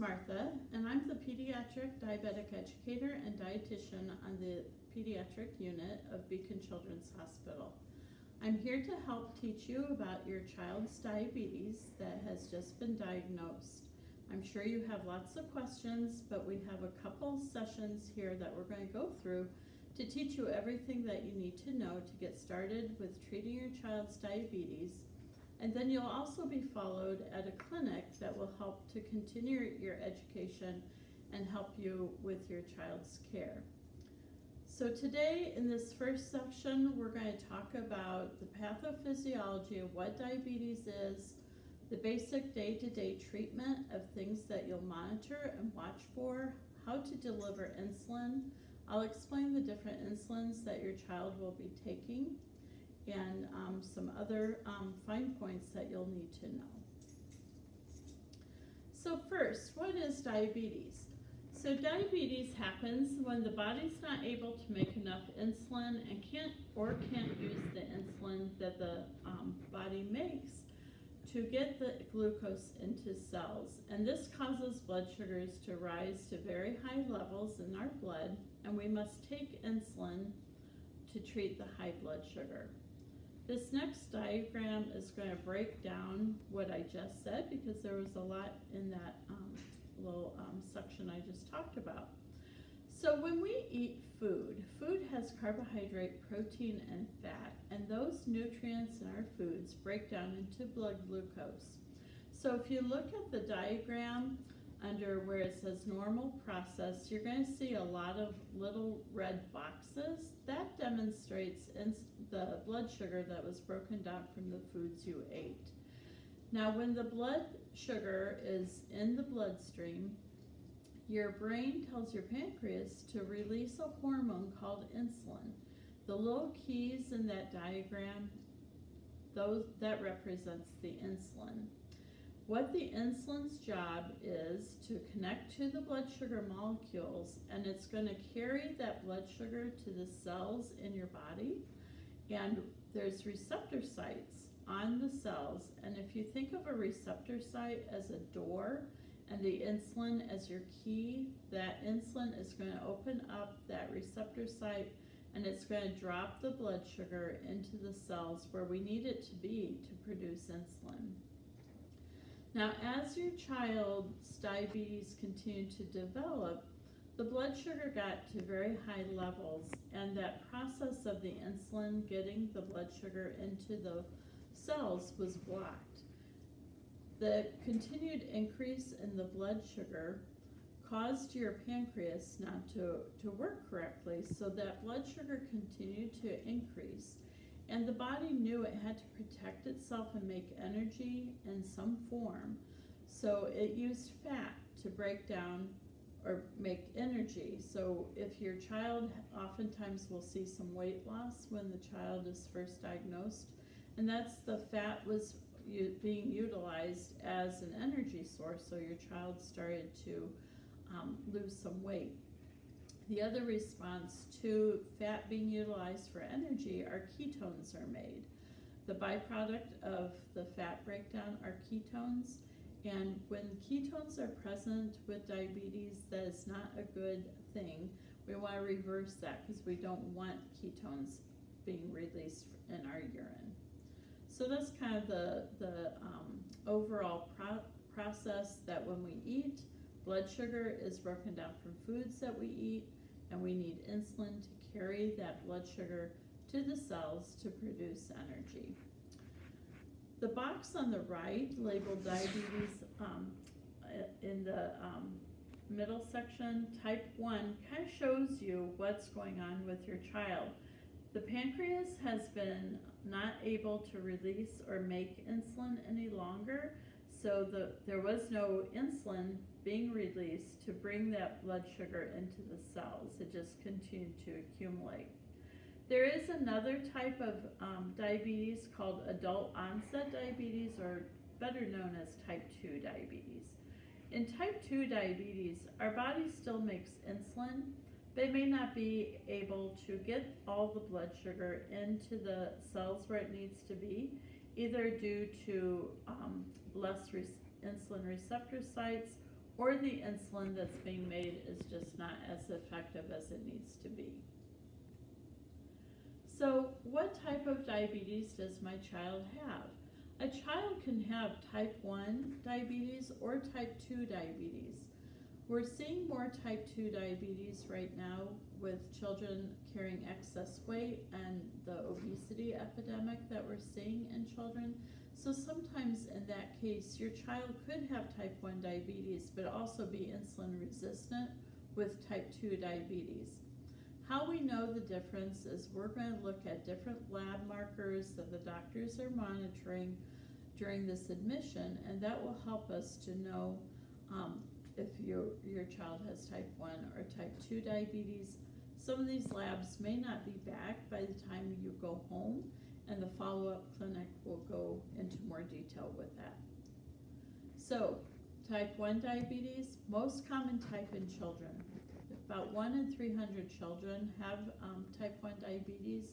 Martha, and I'm the pediatric diabetic educator and dietitian on the pediatric unit of Beacon Children's Hospital. I'm here to help teach you about your child's diabetes that has just been diagnosed. I'm sure you have lots of questions, but we have a couple sessions here that we're going to go through to teach you everything that you need to know to get started with treating your child's diabetes. And then you'll also be followed at a clinic that will help to continue your education and help you with your child's care. So today in this first section, we're going to talk about the pathophysiology of what diabetes is, the basic day-to-day treatment of things that you'll monitor and watch for, how to deliver insulin. I'll explain the different insulins that your child will be taking, and some other fine points that you'll need to know. So first, what is diabetes? So diabetes happens when the body's not able to make enough insulin and can't use the insulin that the body makes to get the glucose into cells. And this causes blood sugars to rise to very high levels in our blood, and we must take insulin to treat the high blood sugar. This next diagram is going to break down what I just said because there was a lot in that little section I just talked about. So when we eat food, food has carbohydrate, protein, and fat, and those nutrients in our foods break down into blood glucose. So if you look at the diagram under where it says normal process, you're going to see a lot of little red boxes. That demonstrates the blood sugar that was broken down from the foods you ate. Now when the blood sugar is in the bloodstream, your brain tells your pancreas to release a hormone called insulin. The little keys in that diagram, that represents the insulin. What the insulin's job is to connect to the blood sugar molecules, and it's going to carry that blood sugar to the cells in your body, and there's receptor sites on the cells, and if you think of a receptor site as a door and the insulin as your key, that insulin is going to open up that receptor site and it's going to drop the blood sugar into the cells where we need it to be to produce insulin. Now, as your child's diabetes continued to develop, the blood sugar got to very high levels, and that process of the insulin getting the blood sugar into the cells was blocked. The continued increase in the blood sugar caused your pancreas not to work correctly, so that blood sugar continued to increase. And the body knew it had to protect itself and make energy in some form. So it used fat to break down or make energy. So if your child, oftentimes we'll see some weight loss when the child is first diagnosed, and that's the fat was being utilized as an energy source, so your child started to lose some weight. The other response to fat being utilized for energy are ketones are made. The byproduct of the fat breakdown are ketones, and when ketones are present with diabetes, that is not a good thing. We want to reverse that because we don't want ketones being released in our urine. So that's kind of the overall process, that when we eat, blood sugar is broken down from foods that we eat, and we need insulin to carry that blood sugar to the cells to produce energy. The box on the right labeled diabetes in the middle section, type 1, kind of shows you what's going on with your child. The pancreas has been not able to release or make insulin any longer, so there was no insulin being released to bring that blood sugar into the cells. It just continued to accumulate. There is another type of diabetes called adult onset diabetes, or better known as type 2 diabetes. In type 2 diabetes, our body still makes insulin. They may not be able to get all the blood sugar into the cells where it needs to be, either due to less insulin receptor sites or the insulin that's being made is just not as effective as it needs to be. So what type of diabetes does my child have? A child can have type 1 diabetes or type 2 diabetes. We're seeing more type 2 diabetes right now with children carrying excess weight and the obesity epidemic that we're seeing in children. So sometimes in that case, your child could have type 1 diabetes, but also be insulin resistant with type 2 diabetes. How we know the difference is we're going to look at different lab markers that the doctors are monitoring during this admission, and that will help us to know if your child has type 1 or type 2 diabetes. Some of these labs may not be back by the time you go home, and the follow-up clinic will go into more detail with that. So, type 1 diabetes, most common type in children. About 1 in 300 children have type 1 diabetes.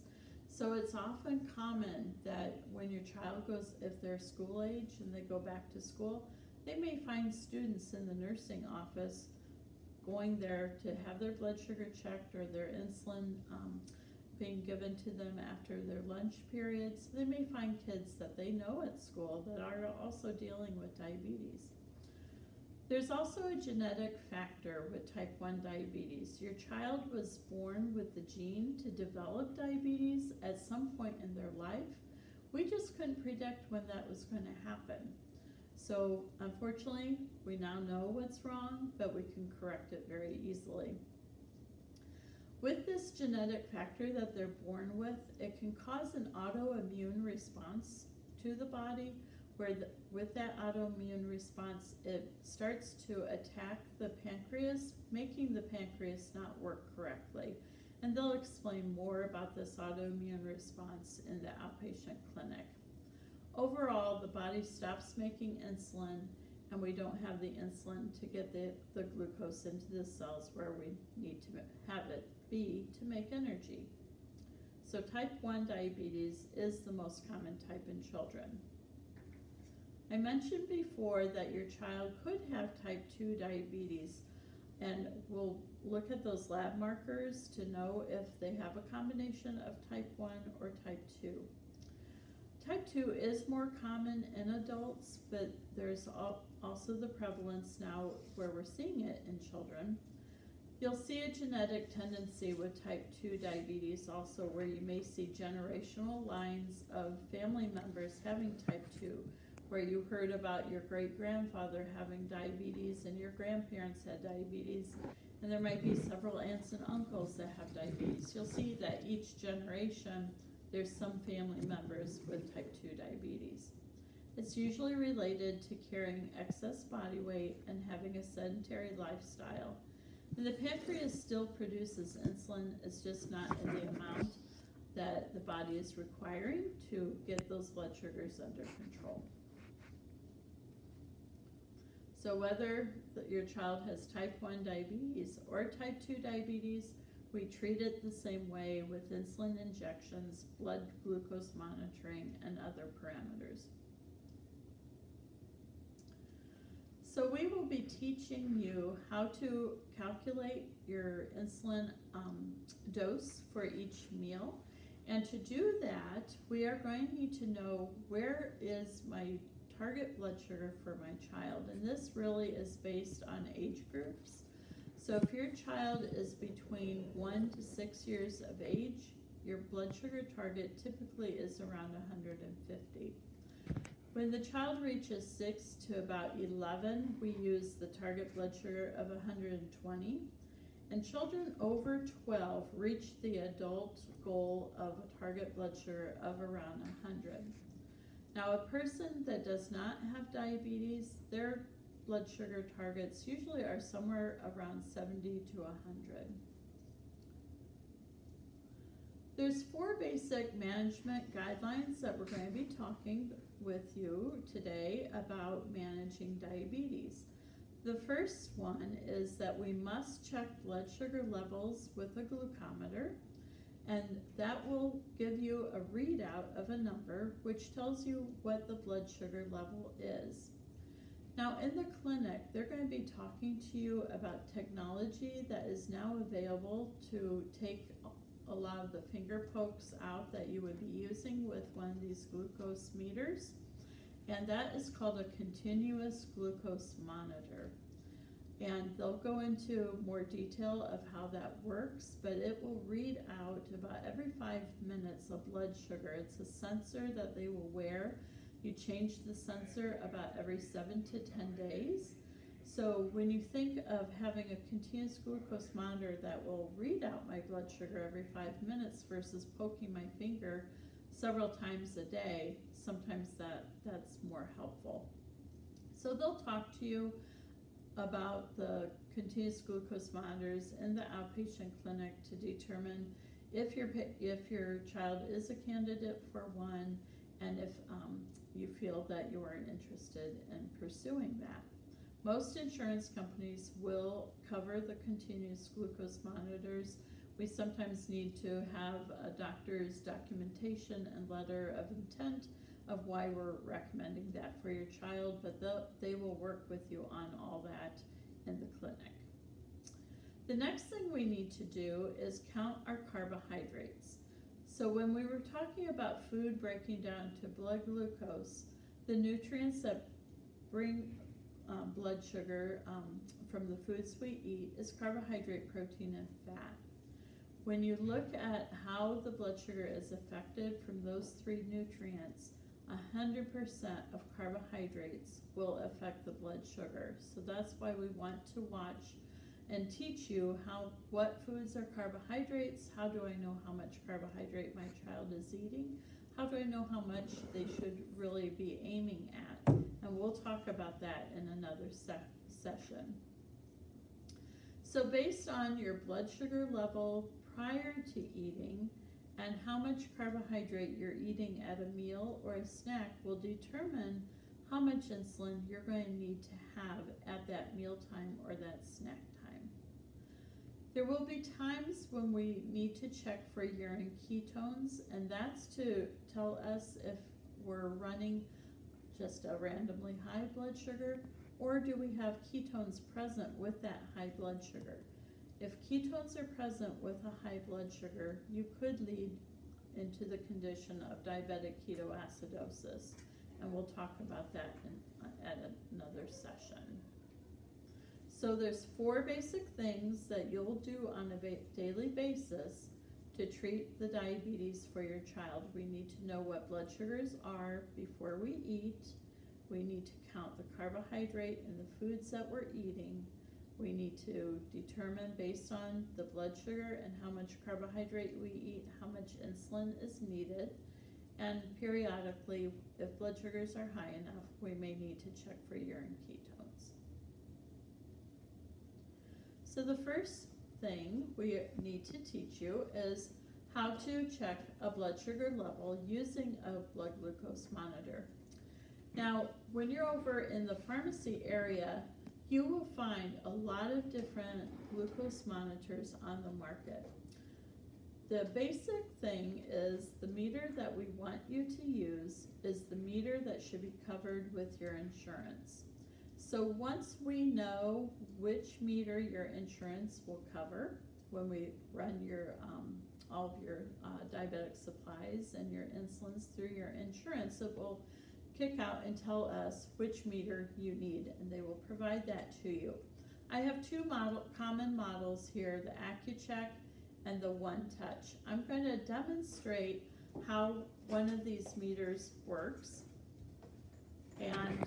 So it's often common that when your child goes, if they're school age and they go back to school, they may find students in the nursing office going there to have their blood sugar checked or their insulin being given to them after their lunch periods. They may find kids that they know at school that are also dealing with diabetes. There's also a genetic factor with type 1 diabetes. Your child was born with the gene to develop diabetes at some point in their life. We just couldn't predict when that was going to happen. So unfortunately, we now know what's wrong, but we can correct it very easily. With this genetic factor that they're born with, it can cause an autoimmune response to the body, where with that autoimmune response, it starts to attack the pancreas, making the pancreas not work correctly. And they'll explain more about this autoimmune response in the outpatient clinic. Overall, the body stops making insulin, and we don't have the insulin to get the glucose into the cells where we need to have it be to make energy. So type 1 diabetes is the most common type in children. I mentioned before that your child could have type 2 diabetes, and we'll look at those lab markers to know if they have a combination of type 1 or type 2. Type 2 is more common in adults, but there's also the prevalence now where we're seeing it in children. You'll see a genetic tendency with type 2 diabetes also, where you may see generational lines of family members having type 2, where you heard about your great-grandfather having diabetes and your grandparents had diabetes, and there might be several aunts and uncles that have diabetes. You'll see that each generation there's some family members with type 2 diabetes. It's usually related to carrying excess body weight and having a sedentary lifestyle. And the pancreas still produces insulin, it's just not in the amount that the body is requiring to get those blood sugars under control. So whether your child has type 1 diabetes or type 2 diabetes, we treat it the same way with insulin injections, blood glucose monitoring, and other parameters. So we will be teaching you how to calculate your insulin dose for each meal. And to do that, we are going to need to know where is my target blood sugar for my child. And this really is based on age groups. So if your child is between 1 to 6 years of age, your blood sugar target typically is around 150. When the child reaches 6 to about 11, we use the target blood sugar of 120. And children over 12 reach the adult goal of a target blood sugar of around 100. Now, a person that does not have diabetes, their blood sugar targets usually are somewhere around 70 to 100. There's 4 basic management guidelines that we're going to be talking with you today about managing diabetes. The first one is that we must check blood sugar levels with a glucometer, and that will give you a readout of a number which tells you what the blood sugar level is. Now in the clinic, they're going to be talking to you about technology that is now available to take a lot of the finger pokes out that you would be using with one of these glucose meters. And that is called a continuous glucose monitor. And they'll go into more detail of how that works, but it will read out about every 5 minutes of blood sugar. It's a sensor that they will wear. You change the sensor about every 7 to 10 days. So when you think of having a continuous glucose monitor that will read out my blood sugar every 5 minutes versus poking my finger several times a day, sometimes that's more helpful. So they'll talk to you about the continuous glucose monitors in the outpatient clinic to determine if your child is a candidate for one, and if you feel that you are interested in pursuing that. Most insurance companies will cover the continuous glucose monitors. We sometimes need to have a doctor's documentation and letter of intent of why we're recommending that for your child, but they will work with you on all that in the clinic. The next thing we need to do is count our carbohydrates. So when we were talking about food breaking down to blood glucose, the nutrients that bring blood sugar from the foods we eat is carbohydrate, protein, and fat. When you look at how the blood sugar is affected from those three nutrients, 100% of carbohydrates will affect the blood sugar. So that's why we want to watch and teach you what foods are carbohydrates, how do I know how much carbohydrate my child is eating, how do I know how much they should really be aiming at, and we'll talk about that in another session. So based on your blood sugar level prior to eating and how much carbohydrate you're eating at a meal or a snack will determine how much insulin you're going to need to have at that mealtime or that snack time. There will be times when we need to check for urine ketones, and that's to tell us if we're running just a randomly high blood sugar, or do we have ketones present with that high blood sugar. If ketones are present with a high blood sugar, you could lead into the condition of diabetic ketoacidosis, and we'll talk about that at another session. So there's 4 basic things that you'll do on a daily basis to treat the diabetes for your child. We need to know what blood sugars are before we eat. We need to count the carbohydrate in the foods that we're eating. We need to determine based on the blood sugar and how much carbohydrate we eat, how much insulin is needed. And periodically, if blood sugars are high enough, we may need to check for urine ketones. So the first thing we need to teach you is how to check a blood sugar level using a blood glucose monitor. Now, when you're over in the pharmacy area, you will find a lot of different glucose monitors on the market. The basic thing is the meter that we want you to use is the meter that should be covered with your insurance. So once we know which meter your insurance will cover, when we run your all of your diabetic supplies and your insulins through your insurance, it will kick out and tell us which meter you need, and they will provide that to you. I have 2 common models here, the Accu-Chek and the One Touch. I'm going to demonstrate how one of these meters works, and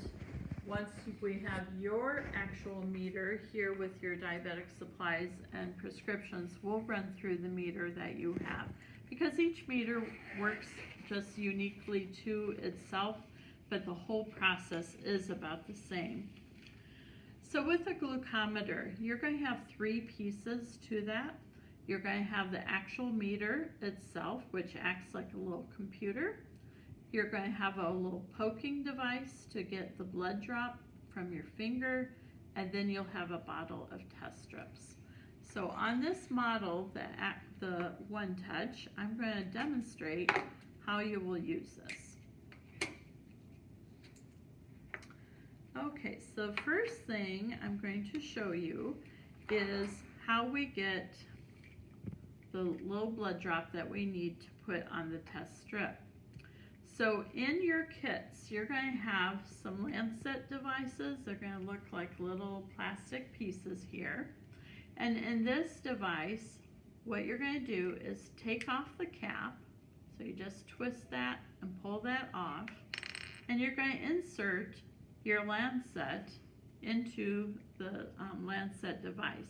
once we have your actual meter here with your diabetic supplies and prescriptions, we'll run through the meter that you have, because each meter works just uniquely to itself, but the whole process is about the same. So with a glucometer, you're going to have 3 pieces to that. You're going to have the actual meter itself, which acts like a little computer. You're going to have a little poking device to get the blood drop from your finger, and then you'll have a bottle of test strips. So on this model, the One Touch, I'm going to demonstrate how you will use this. Okay, so first thing I'm going to show you is how we get the little blood drop that we need to put on the test strip. So in your kits, you're going to have some Lancet devices. They're going to look like little plastic pieces here. And in this device, what you're going to do is take off the cap. So you just twist that and pull that off. And you're going to insert your Lancet into the Lancet device.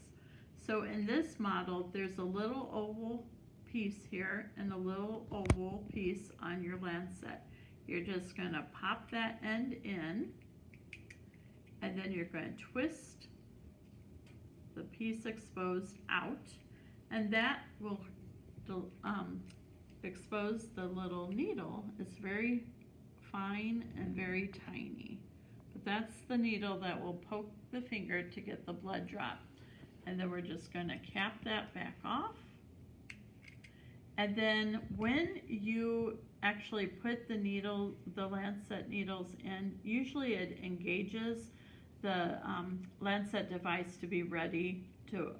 So in this model, there's a little oval piece here and a little oval piece on your Lancet. You're just going to pop that end in, and then you're going to twist the piece exposed out, and that will expose the little needle. It's very fine and very tiny, but that's the needle that will poke the finger to get the blood drop. And then we're just going to cap that back off. And then when you actually put the needle, the Lancet needles in, usually it engages the Lancet device to be ready to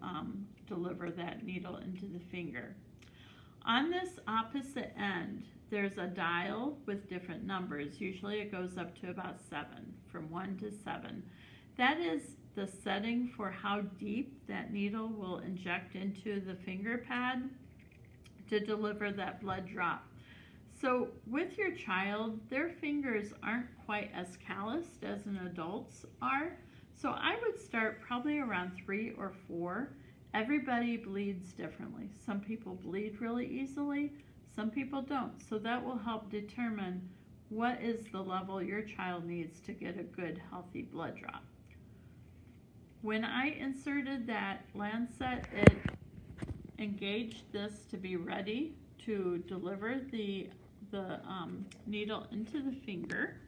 deliver that needle into the finger. On this opposite end, there's a dial with different numbers. Usually it goes up to about 7, from 1 to 7. That is the setting for how deep that needle will inject into the finger pad to deliver that blood drop. So with your child, their fingers aren't quite as calloused as an adult's are. So I would start probably around 3 or 4. Everybody bleeds differently. Some people bleed really easily, some people don't. So that will help determine what is the level your child needs to get a good, healthy blood drop. When I inserted that Lancet, it engaged this to be ready to deliver the needle into the finger.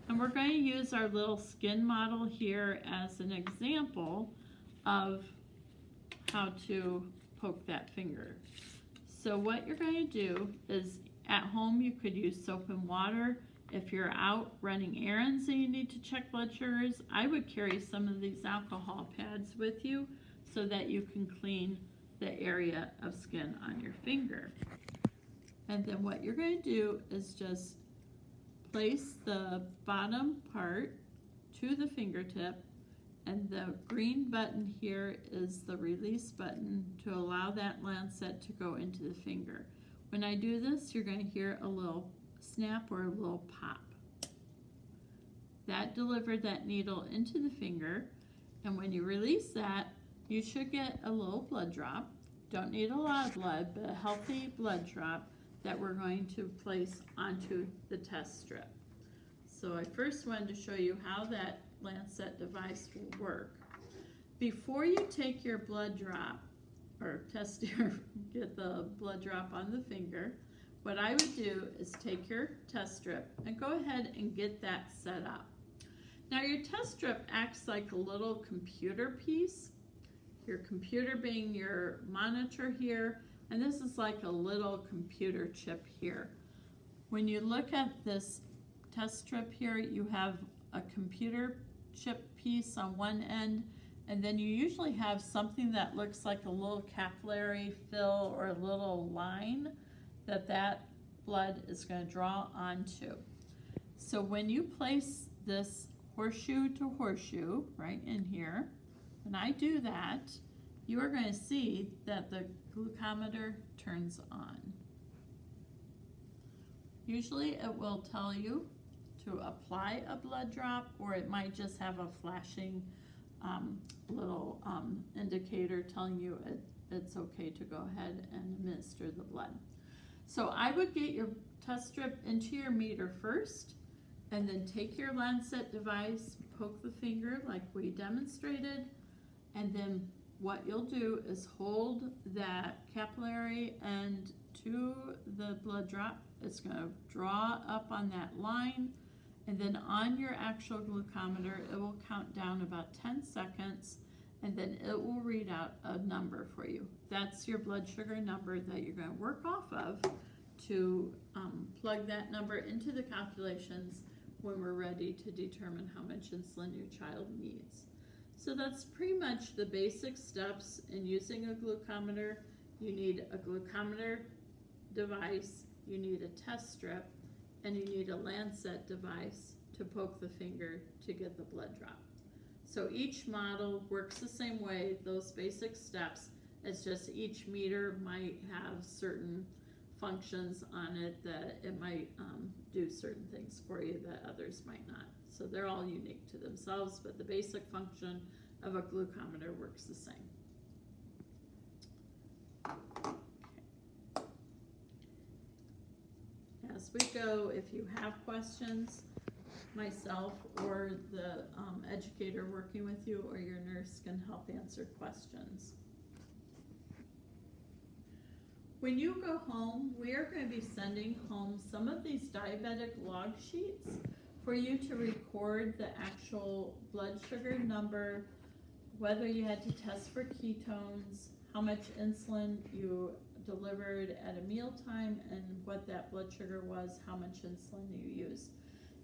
And we're going to use our little skin model here as an example of how to poke that finger. So what you're going to do is, at home you could use soap and water. If you're out running errands and you need to check blood sugars, I would carry some of these alcohol pads with you so that you can clean the area of skin on your finger. And then what you're going to do is just place the bottom part to the fingertip, and the green button here is the release button to allow that Lancet to go into the finger. When I do this, you're going to hear a little snap or a little pop. That delivered that needle into the finger, and when you release that, you should get a little blood drop. Don't need a lot of blood, but a healthy blood drop that we're going to place onto the test strip. So I first wanted to show you how that Lancet device will work. Before you take your blood drop, or get the blood drop on the finger, what I would do is take your test strip and go ahead and get that set up. Now your test strip acts like a little computer piece, your computer being your monitor here, and this is like a little computer chip here. When you look at this test strip here, you have a computer chip piece on one end, and then you usually have something that looks like a little capillary fill or a little line that blood is going to draw onto. So when you place this horseshoe to horseshoe right in here, when I do that, you are going to see that the glucometer turns on. Usually it will tell you to apply a blood drop, or it might just have a flashing little indicator telling you it's okay to go ahead and administer the blood. So I would get your test strip into your meter first, and then take your Lancet device, poke the finger like we demonstrated, and then what you'll do is hold that capillary end to the blood drop. It's going to draw up on that line, and then on your actual glucometer, it will count down about 10 seconds, and then it will read out a number for you. That's your blood sugar number that you're going to work off of to plug that number into the calculations when we're ready to determine how much insulin your child needs. So that's pretty much the basic steps in using a glucometer. You need a glucometer device, you need a test strip, and you need a Lancet device to poke the finger to get the blood drop. So each model works the same way, those basic steps. It's just each meter might have certain functions on it that it might do certain things for you that others might not. So they're all unique to themselves, but the basic function of a glucometer works the same. As we go, if you have questions, myself or the educator working with you or your nurse can help answer questions. When you go home, we are going to be sending home some of these diabetic log sheets for you to record the actual blood sugar number, whether you had to test for ketones, how much insulin you delivered at a mealtime, and what that blood sugar was, how much insulin you used.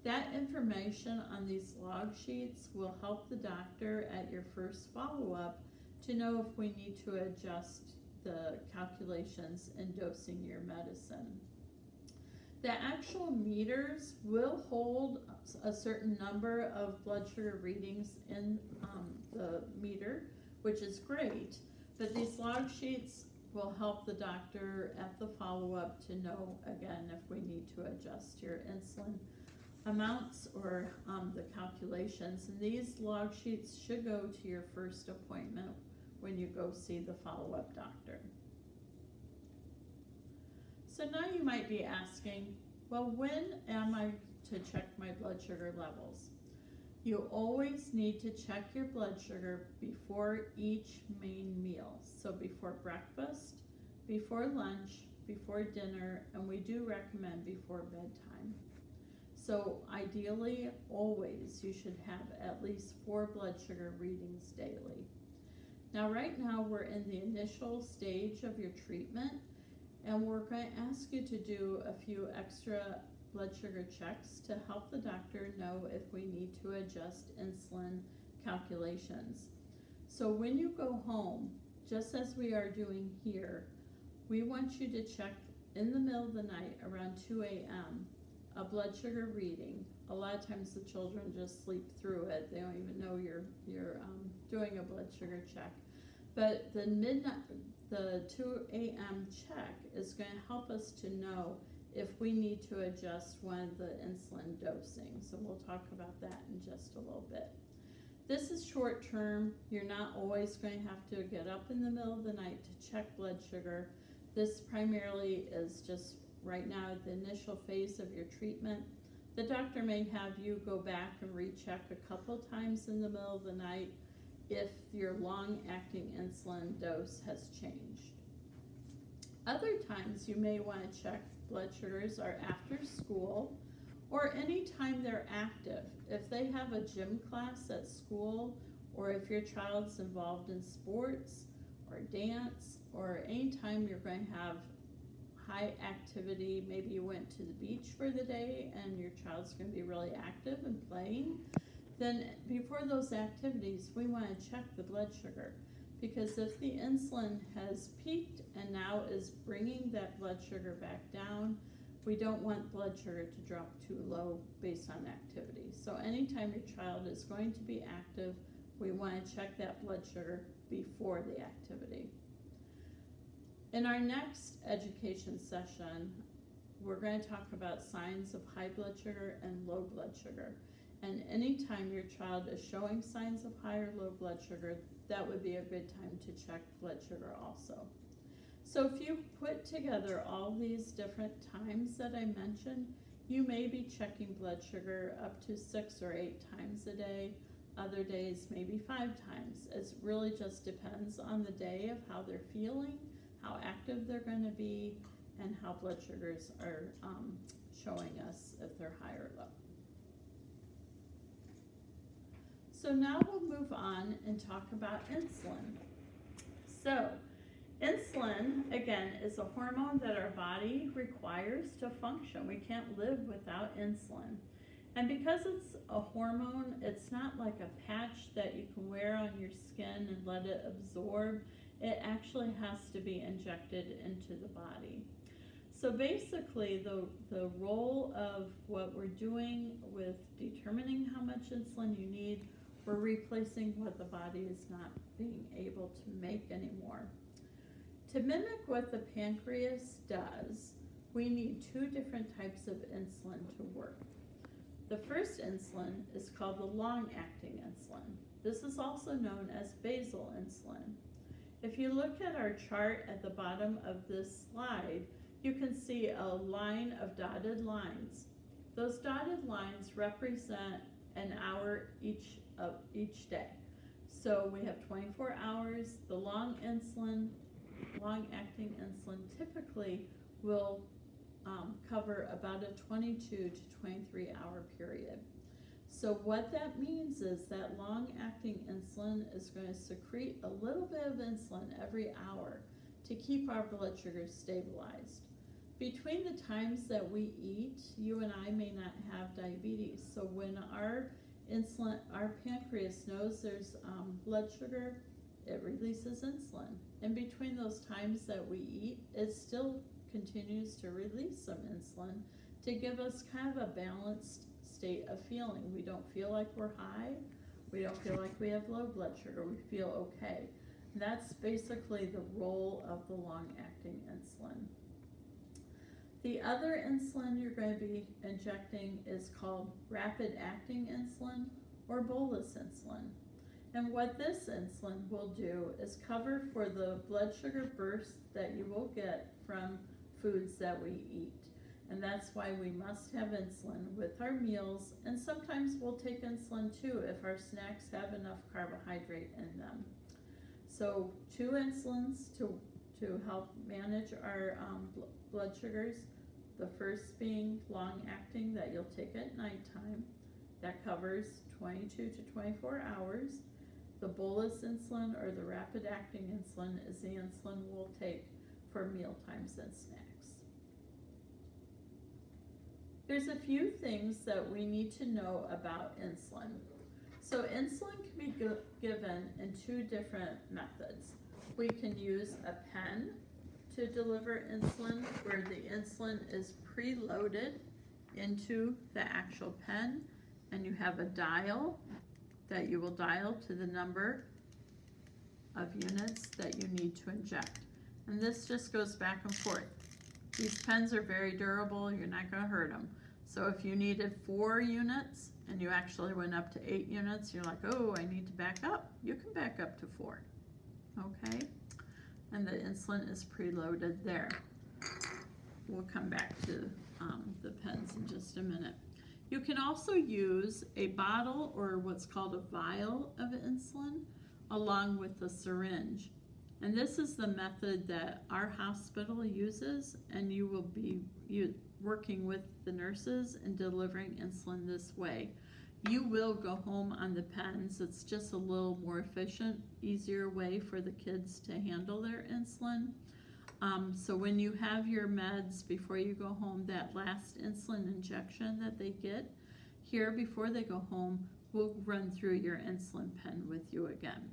That information on these log sheets will help the doctor at your first follow-up to know if we need to adjust the calculations in dosing your medicine. The actual meters will hold a certain number of blood sugar readings in the meter, which is great, but these log sheets will help the doctor at the follow-up to know, again, if we need to adjust your insulin amounts or the calculations. And these log sheets should go to your first appointment when you go see the follow-up doctor. So now you might be asking, well, when am I to check my blood sugar levels? You always need to check your blood sugar before each main meal. So before breakfast, before lunch, before dinner, and we do recommend before bedtime. So ideally, always you should have at least 4 blood sugar readings daily. Now right now we're in the initial stage of your treatment, and we're going to ask you to do a few extra blood sugar checks to help the doctor know if we need to adjust insulin calculations. So when you go home, just as we are doing here, we want you to check in the middle of the night around 2 a.m. a blood sugar reading. A lot of times the children just sleep through it. They don't even know you're doing a blood sugar check. But the 2 a.m. check is going to help us to know if we need to adjust one of the insulin dosing. So we'll talk about that in just a little bit. This is short term. You're not always going to have to get up in the middle of the night to check blood sugar. This primarily is just right now at the initial phase of your treatment. The doctor may have you go back and recheck a couple times in the middle of the night if your long-acting insulin dose has changed. Other times you may want to check blood sugars are after school or anytime they're active. If they have a gym class at school, or if your child's involved in sports or dance, or anytime you're going to have high activity, maybe you went to the beach for the day and your child's going to be really active and playing, then before those activities we want to check the blood sugar, because if the insulin has peaked and now is bringing that blood sugar back down, we don't want blood sugar to drop too low based on activity. So anytime your child is going to be active, we want to check that blood sugar before the activity. In our next education session, we're going to talk about signs of high blood sugar and low blood sugar. And anytime your child is showing signs of high or low blood sugar, that would be a good time to check blood sugar also. So if you put together all these different times that I mentioned, you may be checking blood sugar up to 6 or 8 times a day. Other days maybe 5 times. It really just depends on the day of how they're feeling, how active they're going to be, and how blood sugars are showing us if they're high or low. So now we'll move on and talk about insulin. So insulin, again, is a hormone that our body requires to function. We can't live without insulin. And because it's a hormone, it's not like a patch that you can wear on your skin and let it absorb. It actually has to be injected into the body. So basically, the role of what we're doing with determining how much insulin you need, we're replacing what the body is not being able to make anymore. To mimic what the pancreas does, we need two different types of insulin to work. The first insulin is called the long-acting insulin. This is also known as basal insulin. If you look at our chart at the bottom of this slide, you can see a line of dotted lines. Those dotted lines represent an hour each day. So we have 24 hours. The long-acting insulin typically will cover about a 22 to 23 hour period. So what that means is that long-acting insulin is going to secrete a little bit of insulin every hour to keep our blood sugars stabilized. Between the times that we eat, you and I may not have diabetes. So when our pancreas knows there's blood sugar, it releases insulin. In between those times that we eat, it still continues to release some insulin to give us kind of a balanced state of feeling. We don't feel like we're high. We don't feel like we have low blood sugar. We feel okay. And that's basically the role of the long-acting insulin. The other insulin you're going to be injecting is called rapid-acting insulin or bolus insulin. And what this insulin will do is cover for the blood sugar burst that you will get from foods that we eat. And that's why we must have insulin with our meals, and sometimes we'll take insulin too if our snacks have enough carbohydrate in them. So 2 insulins to help manage our blood sugars. The first being long-acting that you'll take at nighttime. That covers 22 to 24 hours. The bolus insulin or the rapid-acting insulin is the insulin we'll take for meal times and snacks. There's a few things that we need to know about insulin. So insulin can be given in 2 different methods. We can use a pen to deliver insulin, where the insulin is preloaded into the actual pen, and you have a dial that you will dial to the number of units that you need to inject. And this just goes back and forth. These pens are very durable, you're not going to hurt them. So if you needed 4 units and you actually went up to 8 units, you're like, oh, I need to back up. You can back up to 4, okay? And the insulin is preloaded there. We'll come back to the pens in just a minute. You can also use a bottle or what's called a vial of insulin along with the syringe. And this is the method that our hospital uses, and you will be working with the nurses and delivering insulin this way. You will go home on the pens. It's just a little more efficient, easier way for the kids to handle their insulin. So when you have your meds before you go home, that last insulin injection that they get here before they go home, we'll run through your insulin pen with you again.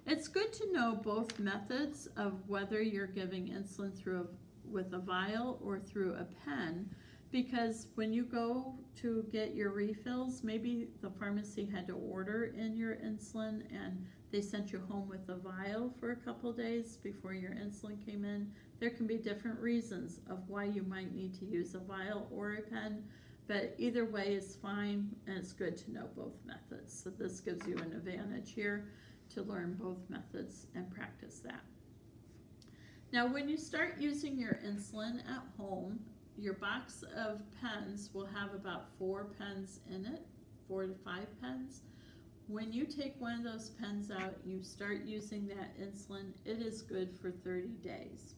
It's good to know both methods of whether you're giving insulin with a vial or through a pen, because when you go to get your refills, maybe the pharmacy had to order in your insulin and they sent you home with a vial for a couple days before your insulin came in. There can be different reasons of why you might need to use a vial or a pen, but either way is fine, and it's good to know both methods. So this gives you an advantage here to learn both methods and practice that. Now when you start using your insulin at home, your box of pens will have about 4 pens in it, 4 to 5 pens. When you take one of those pens out, you start using that insulin, it is good for 30 days.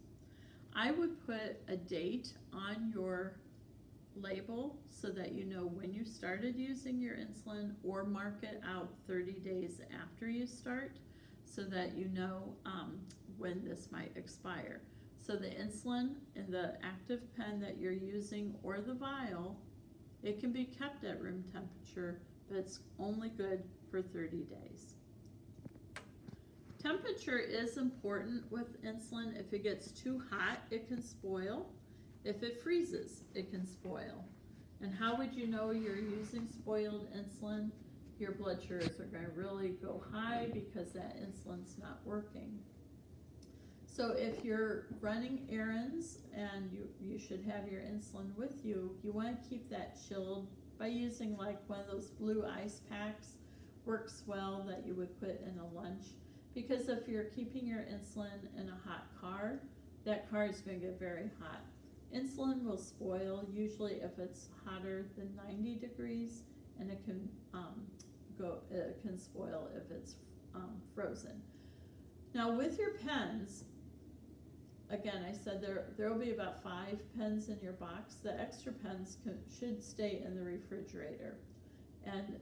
I would put a date on your label so that you know when you started using your insulin, or mark it out 30 days after you start so that you know when this might expire. So the insulin in the active pen that you're using or the vial It can be kept at room temperature, but it's only good for 30 days. Temperature is important with insulin. If it gets too hot, it can spoil. If it freezes, it can spoil. And how would you know you're using spoiled insulin? Your blood sugars are going to really go high because that insulin's not working. So if you're running errands and you should have your insulin with you, you want to keep that chilled by using like one of those blue ice packs. Works well that you would put in a lunch, because if you're keeping your insulin in a hot car, that car is going to get very hot. Insulin will spoil usually if it's hotter than 90 degrees, and it can spoil if it's frozen. Now with your pens, again, I said there will be about 5 pens in your box. The extra pens should stay in the refrigerator. And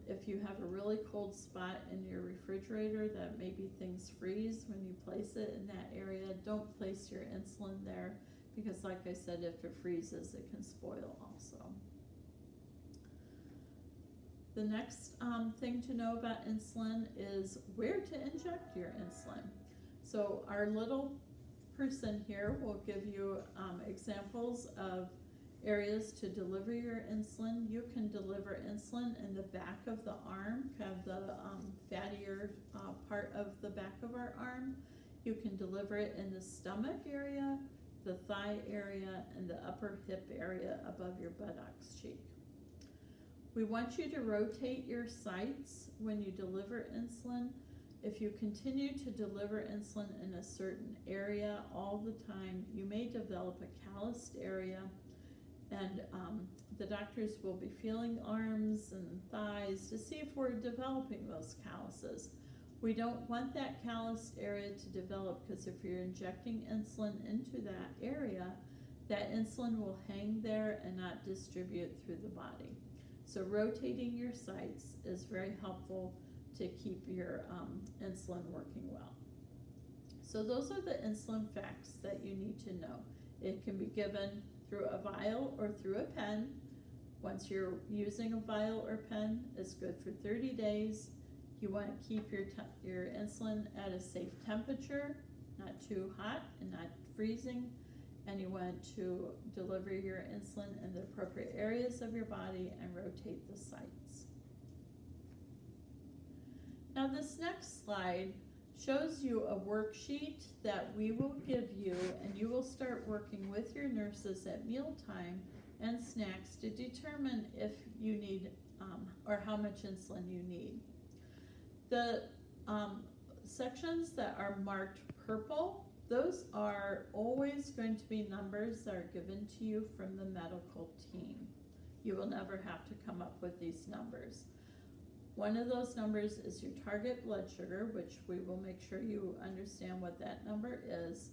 if you have a really cold spot in your refrigerator that maybe things freeze when you place it in that area, don't place your insulin there, because like I said, if it freezes, it can spoil also. The next thing to know about insulin is where to inject your insulin. So our little person here will give you examples of areas to deliver your insulin. You can deliver insulin in the back of the arm, kind of the fattier part of the back of our arm. You can deliver it in the stomach area, the thigh area, and the upper hip area above your buttocks cheek. We want you to rotate your sites when you deliver insulin. If you continue to deliver insulin in a certain area all the time, you may develop a calloused area, and the doctors will be feeling arms and thighs to see if we're developing those calluses. We don't want that calloused area to develop, because if you're injecting insulin into that area, that insulin will hang there and not distribute through the body. So rotating your sites is very helpful to keep your insulin working well. So those are the insulin facts that you need to know. It can be given through a vial or through a pen. Once you're using a vial or pen, it's good for 30 days. You want to keep your insulin at a safe temperature, not too hot and not freezing, and you want to deliver your insulin in the appropriate areas of your body and rotate the sites. Now this next slide shows you a worksheet that we will give you, and you will start working with your nurses at mealtime and snacks to determine if you need or how much insulin you need. The sections that are marked purple, those are always going to be numbers that are given to you from the medical team. You will never have to come up with these numbers. One of those numbers is your target blood sugar, which we will make sure you understand what that number is.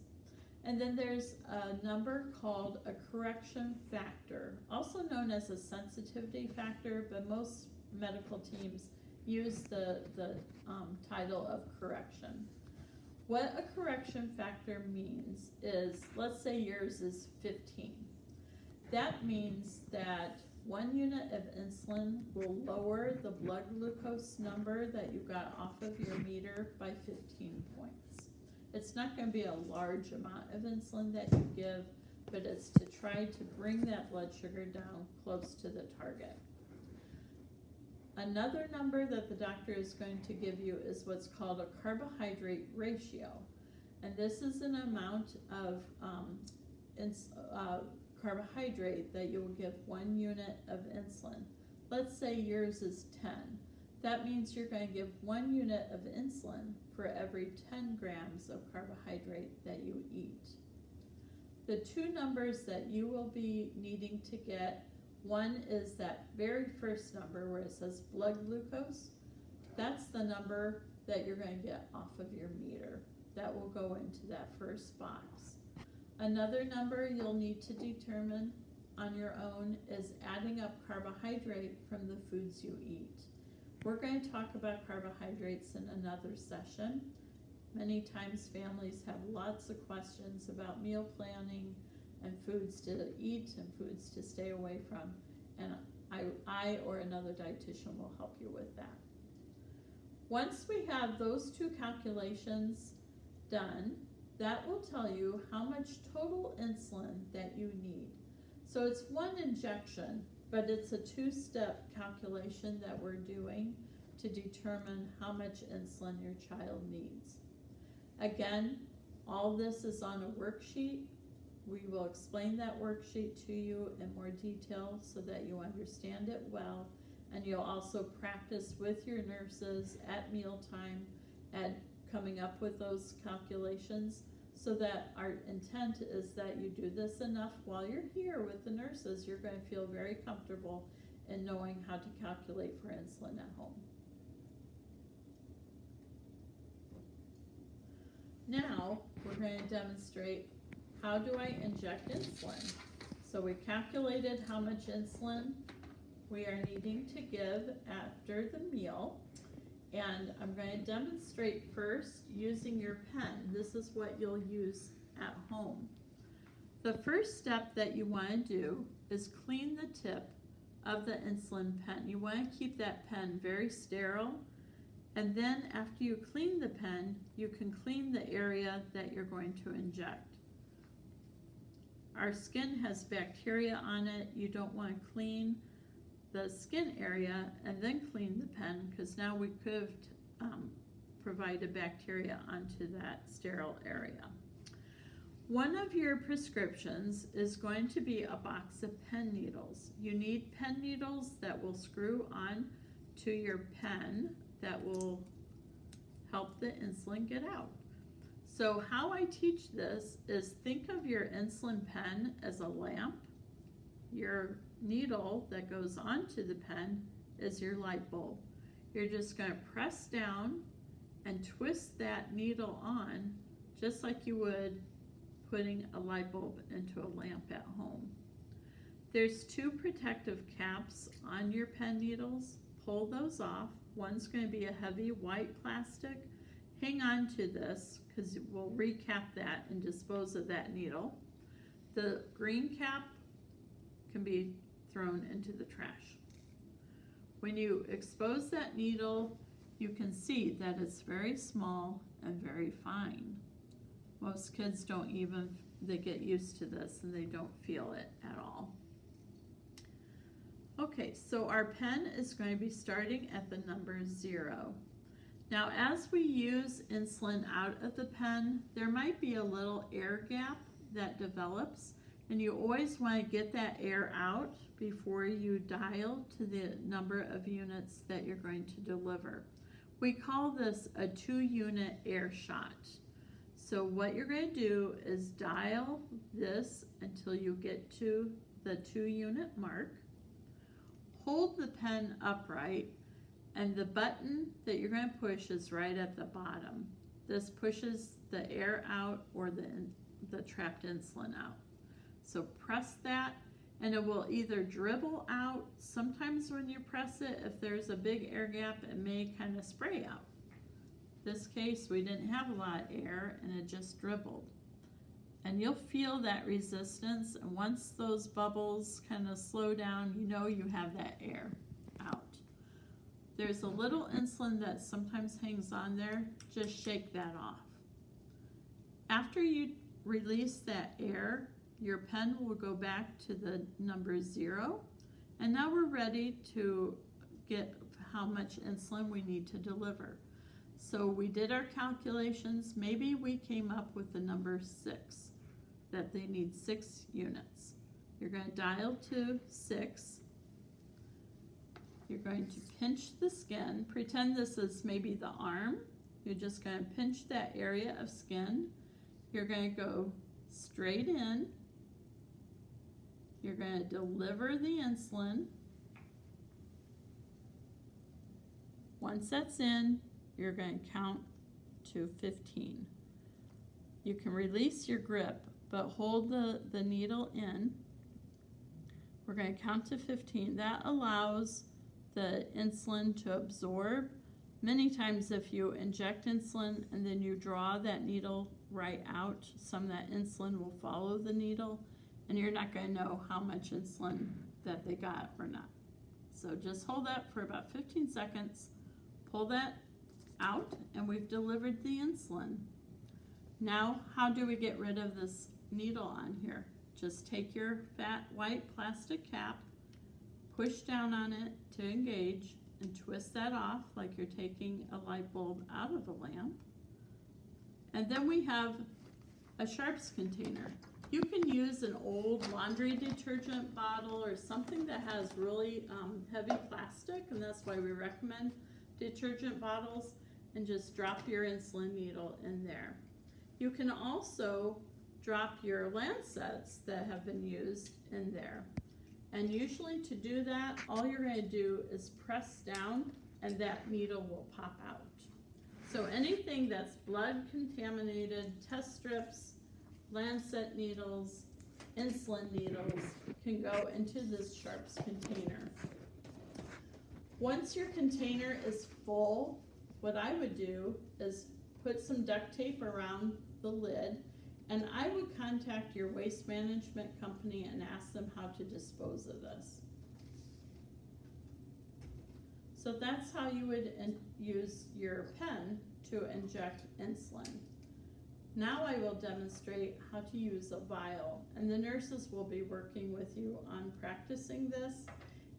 And then there's a number called a correction factor, also known as a sensitivity factor, but most medical teams use the title of correction. What a correction factor means is, let's say yours is 15. That means that 1 unit of insulin will lower the blood glucose number that you got off of your meter by 15 points. It's not going to be a large amount of insulin that you give, but it's to try to bring that blood sugar down close to the target. Another number that the doctor is going to give you is what's called a carbohydrate ratio. And this is an amount of carbohydrate that you will give 1 unit of insulin. Let's say yours is 10. That means you're going to give 1 unit of insulin for every 10 grams of carbohydrate that you eat. The two numbers that you will be needing to get, one is that very first number where it says blood glucose. That's the number that you're going to get off of your meter. That will go into that first box. Another number you'll need to determine on your own is adding up carbohydrate from the foods you eat. We're going to talk about carbohydrates in another session. Many times families have lots of questions about meal planning and foods to eat and foods to stay away from. And I or another dietitian will help you with that. Once we have those two calculations done, that will tell you how much total insulin that you need. So it's one injection, but it's a two-step calculation that we're doing to determine how much insulin your child needs. Again, all this is on a worksheet. We will explain that worksheet to you in more detail so that you understand it well, and you'll also practice with your nurses at mealtime at coming up with those calculations, so that our intent is that you do this enough while you're here with the nurses. You're going to feel very comfortable in knowing how to calculate for insulin at home. Now we're going to demonstrate how do I inject insulin. So we calculated how much insulin we are needing to give after the meal, and I'm going to demonstrate first using your pen. This is what you'll use at home. The first step that you want to do is clean the tip of the insulin pen. You want to keep that pen very sterile, and then after you clean the pen, you can clean the area that you're going to inject. Our skin has bacteria on it. You don't want to clean the skin area and then clean the pen, because now we could have provided bacteria onto that sterile area. One of your prescriptions is going to be a box of pen needles. You need pen needles that will screw on to your pen that will help the insulin get out. So how I teach this is, think of your insulin pen as a lamp. Your needle that goes onto the pen is your light bulb. You're just going to press down and twist that needle on just like you would putting a light bulb into a lamp at home. There's two protective caps on your pen needles. Pull those off. One's going to be a heavy white plastic. Hang on to this because we'll recap that and dispose of that needle. The green cap can be thrown into the trash. When you expose that needle, you can see that it's very small and very fine. Most kids don't even, they get used to this and they don't feel it at all. Okay, so our pen is going to be starting at the number 0. Now, as we use insulin out of the pen, there might be a little air gap that develops, and you always want to get that air out before you dial to the number of units that you're going to deliver. We call this a 2-unit air shot. So what you're going to do is dial this until you get to the 2-unit mark. Hold the pen upright, and the button that you're going to push is right at the bottom. This pushes the air out or the trapped insulin out. So press that, and it will either dribble out. Sometimes when you press it, if there's a big air gap, it may kind of spray out. This case, we didn't have a lot of air, and it just dribbled. And you'll feel that resistance, and once those bubbles kind of slow down, you know you have that air out. There's a little insulin that sometimes hangs on there. Just shake that off. After you release that air, your pen will go back to the number 0, and now we're ready to get how much insulin we need to deliver. So we did our calculations. Maybe we came up with the number 6, that they need 6 units. You're going to dial to 6. You're going to pinch the skin. Pretend this is maybe the arm. You're just going to pinch that area of skin. You're going to go straight in. You're going to deliver the insulin. Once that's in, you're going to count to 15. You can release your grip, but hold the needle in. We're going to count to 15. That allows the insulin to absorb. Many times if you inject insulin and then you draw that needle right out, some of that insulin will follow the needle, and you're not going to know how much insulin that they got or not. So just hold that for about 15 seconds, pull that out, and we've delivered the insulin. Now, how do we get rid of this needle on here? Just take your fat white plastic cap, push down on it to engage, and twist that off like you're taking a light bulb out of a lamp. And then we have a sharps container. You can use an old laundry detergent bottle or something that has really heavy plastic, and that's why we recommend detergent bottles, and just drop your insulin needle in there. You can also drop your lancets that have been used in there. And usually to do that, all you're going to do is press down and that needle will pop out. So anything that's blood contaminated, test strips, lancet needles, insulin needles can go into this sharps container. Once your container is full, what I would do is put some duct tape around the lid, and I would contact your waste management company and ask them how to dispose of this. So that's how you would use your pen to inject insulin. Now I will demonstrate how to use a vial, and the nurses will be working with you on practicing this.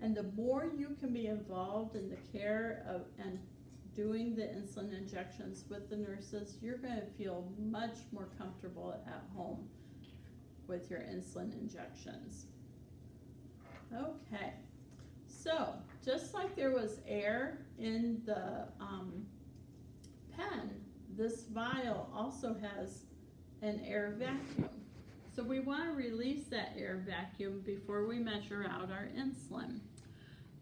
And the more you can be involved in the care of and doing the insulin injections with the nurses, you're going to feel much more comfortable at home with your insulin injections. Okay, so just like there was air in the pen, this vial also has an air vacuum. So we want to release that air vacuum before we measure out our insulin.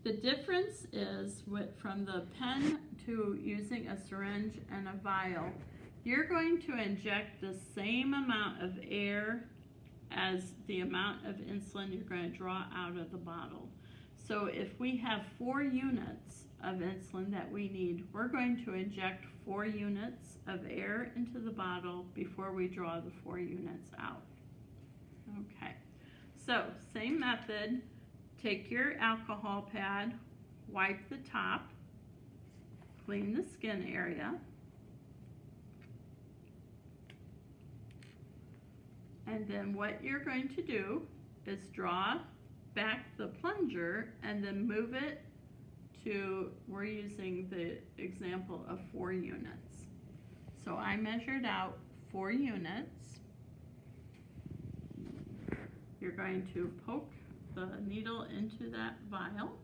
The difference is from the pen to using a syringe and a vial, you're going to inject the same amount of air as the amount of insulin you're going to draw out of the bottle. So if we have 4 units of insulin that we need, we're going to inject 4 units of air into the bottle before we draw the 4 units out. Okay, so same method. Take your alcohol pad, wipe the top, clean the skin area, and then what you're going to do is draw back the plunger and then move it to, we're using the example of 4 units. So I measured out 4 units. You're going to poke the needle into that vial,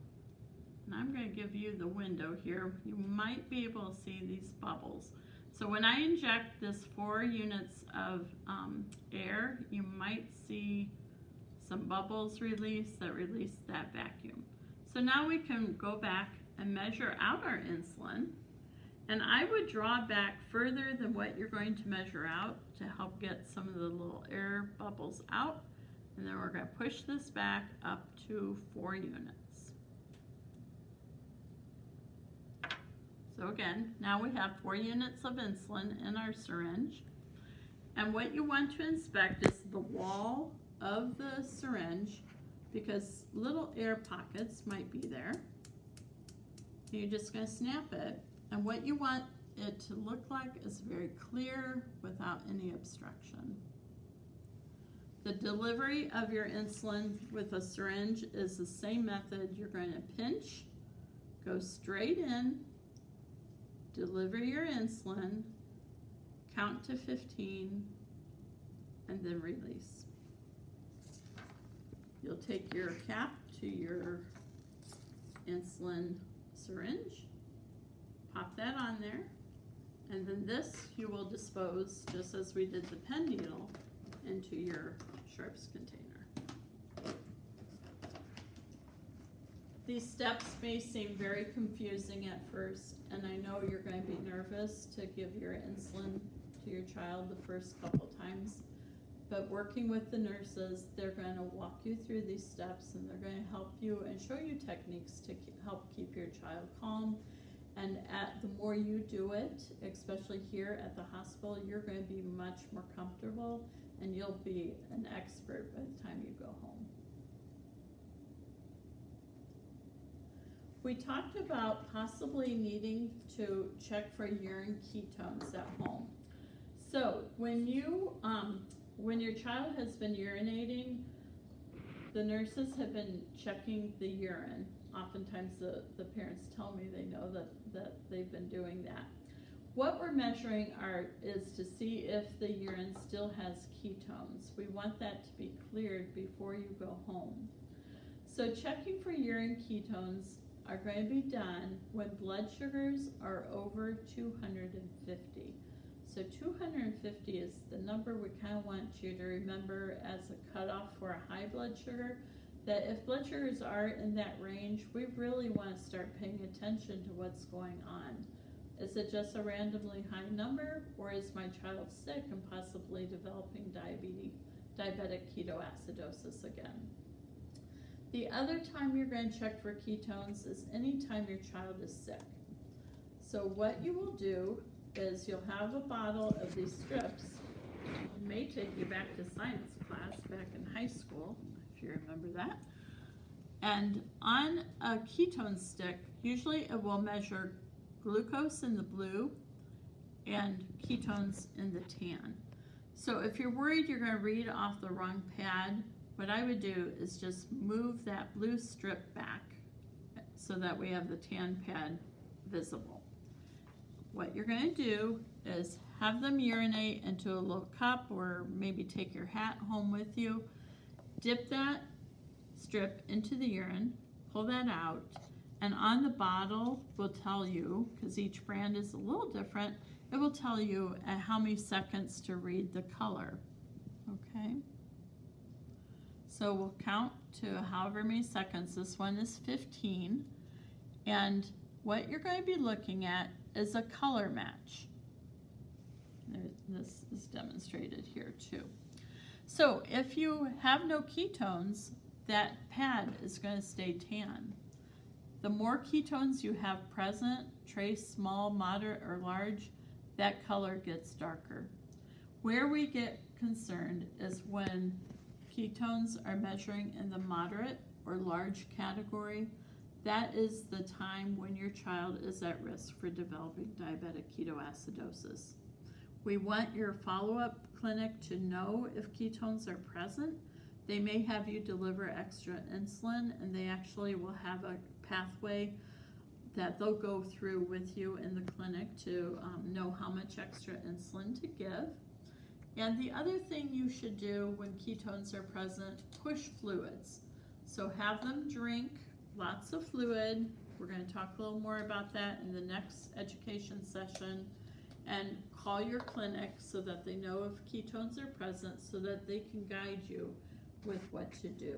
and I'm going to give you the window here. You might be able to see these bubbles. So when I inject this 4 units of air, you might see some bubbles release that vacuum. So now we can go back and measure out our insulin, and I would draw back further than what you're going to measure out to help get some of the little air bubbles out. And then we're going to push this back up to 4 units. So again, now we have 4 units of insulin in our syringe. And what you want to inspect is the wall of the syringe, because little air pockets might be there. You're just going to snap it. And what you want it to look like is very clear without any obstruction. The delivery of your insulin with a syringe is the same method. You're going to pinch, go straight in, deliver your insulin, count to 15, and then release. You'll take your cap to your insulin syringe, pop that on there, and then this you will dispose, just as we did the pen needle, into your sharps container. These steps may seem very confusing at first, and I know you're going to be nervous to give your insulin to your child the first couple times, but working with the nurses, they're going to walk you through these steps, and they're going to help you and show you techniques to help keep your child calm. And the more you do it, especially here at the hospital, you're going to be much more comfortable, and you'll be an expert by the time you go home. We talked about possibly needing to check for urine ketones at home. So when your child has been urinating, the nurses have been checking the urine. Oftentimes the parents tell me they know that they've been doing that. What we're measuring is to see if the urine still has ketones. We want that to be cleared before you go home. So checking for urine ketones are going to be done when blood sugars are over 250. So 250 is the number we kind of want you to remember as a cutoff for a high blood sugar, that if blood sugars are in that range, we really want to start paying attention to what's going on. Is it just a randomly high number, or is my child sick and possibly developing diabetic ketoacidosis again? The other time you're going to check for ketones is anytime your child is sick. So what you will do is you'll have a bottle of these strips. It may take you back to science class back in high school, if you remember that. And on a ketone stick, usually it will measure glucose in the blue and ketones in the tan. So if you're worried you're going to read off the wrong pad, what I would do is just move that blue strip back so that we have the tan pad visible. What you're going to do is have them urinate into a little cup, or maybe take your hat home with you. Dip that strip into the urine, pull that out, and on the bottle will tell you, because each brand is a little different, it will tell you at how many seconds to read the color. Okay? So we'll count to however many seconds. This one is 15. And what you're going to be looking at is a color match. This is demonstrated here too. So if you have no ketones, that pad is going to stay tan. The more ketones you have present, trace small, moderate, or large, that color gets darker. Where we get concerned is when ketones are measuring in the moderate or large category. That is the time when your child is at risk for developing diabetic ketoacidosis. We want your follow-up clinic to know if ketones are present. They may have you deliver extra insulin, and they actually will have a pathway that they'll go through with you in the clinic to know how much extra insulin to give. And the other thing you should do when ketones are present, push fluids. So have them drink lots of fluid. We're going to talk a little more about that in the next education session. And call your clinic so that they know if ketones are present, so that they can guide you with what to do.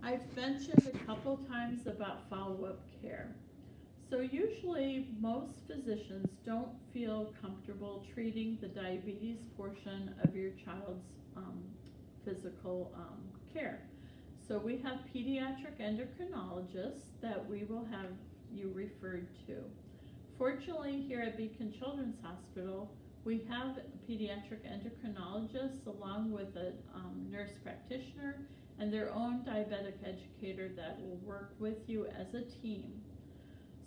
I've mentioned a couple times about follow-up care. So usually most physicians don't feel comfortable treating the diabetes portion of your child's physical care. So we have pediatric endocrinologists that we will have you referred to. Fortunately, here at Beacon Children's Hospital, we have pediatric endocrinologists along with a nurse practitioner and their own diabetic educator that will work with you as a team.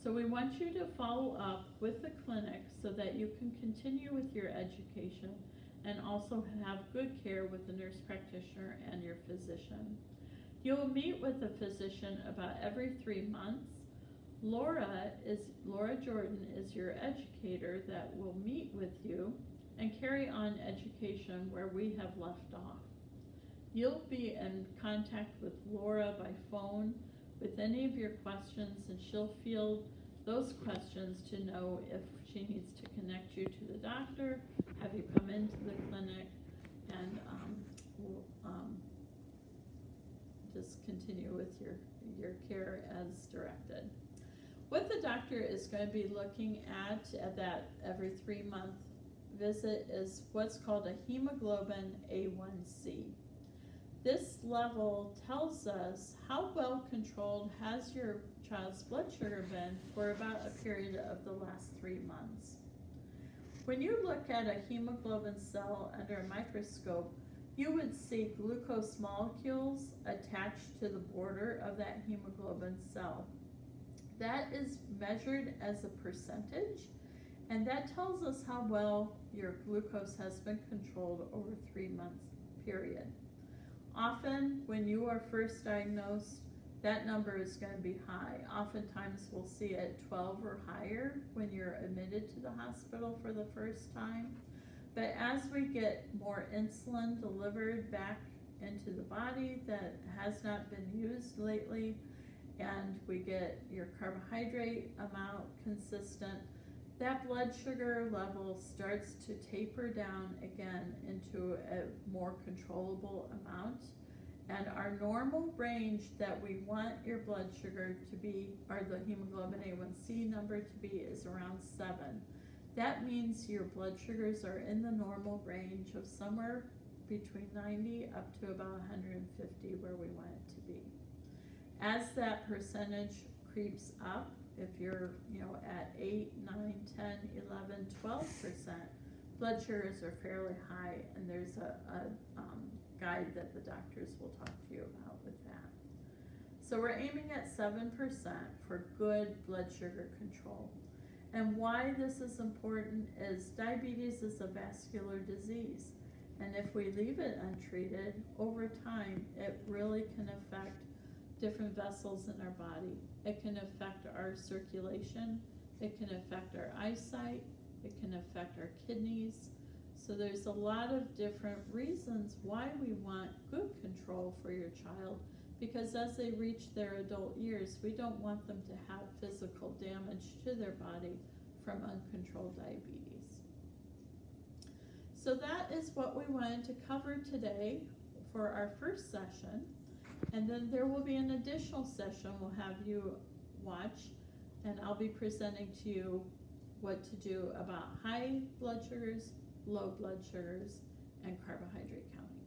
So we want you to follow up with the clinic so that you can continue with your education and also have good care with the nurse practitioner and your physician. You'll meet with a physician about every 3 months. Laura Jordan is your educator that will meet with you and carry on education where we have left off. You'll be in contact with Laura by phone with any of your questions, and she'll field those questions to know if she needs to connect you to the doctor, have you come into the clinic, and we'll just continue with your care as directed. What the doctor is going to be looking at that every 3 month visit is what's called a hemoglobin A1C. This level tells us how well controlled has your child's blood sugar been for about a period of the last 3 months. When you look at a hemoglobin cell under a microscope, you would see glucose molecules attached to the border of that hemoglobin cell. That is measured as a percentage, and that tells us how well your glucose has been controlled over a 3-month period. Often, when you are first diagnosed, that number is going to be high. Oftentimes, we'll see it 12 or higher when you're admitted to the hospital for the first time. But as we get more insulin delivered back into the body that has not been used lately, and we get your carbohydrate amount consistent, that blood sugar level starts to taper down again into a more controllable amount. And our normal range that we want your blood sugar to be, or the hemoglobin A1C number to be, is around 7. That means your blood sugars are in the normal range of somewhere between 90 up to about 150, where we want it to be. As that percentage creeps up, if you're at 8, 9, 10, 11, 12%, blood sugars are fairly high, and there's a guide that the doctors will talk to you about with that. So we're aiming at 7% for good blood sugar control. And why this is important is diabetes is a vascular disease, and if we leave it untreated, over time it really can affect different vessels in our body. It can affect our circulation, it can affect our eyesight, it can affect our kidneys. So there's a lot of different reasons why we want good control for your child, because as they reach their adult years, we don't want them to have physical damage to their body from uncontrolled diabetes. So that is what we wanted to cover today for our first session. And then there will be an additional session we'll have you watch, and I'll be presenting to you what to do about high blood sugars, low blood sugars, and carbohydrate counting.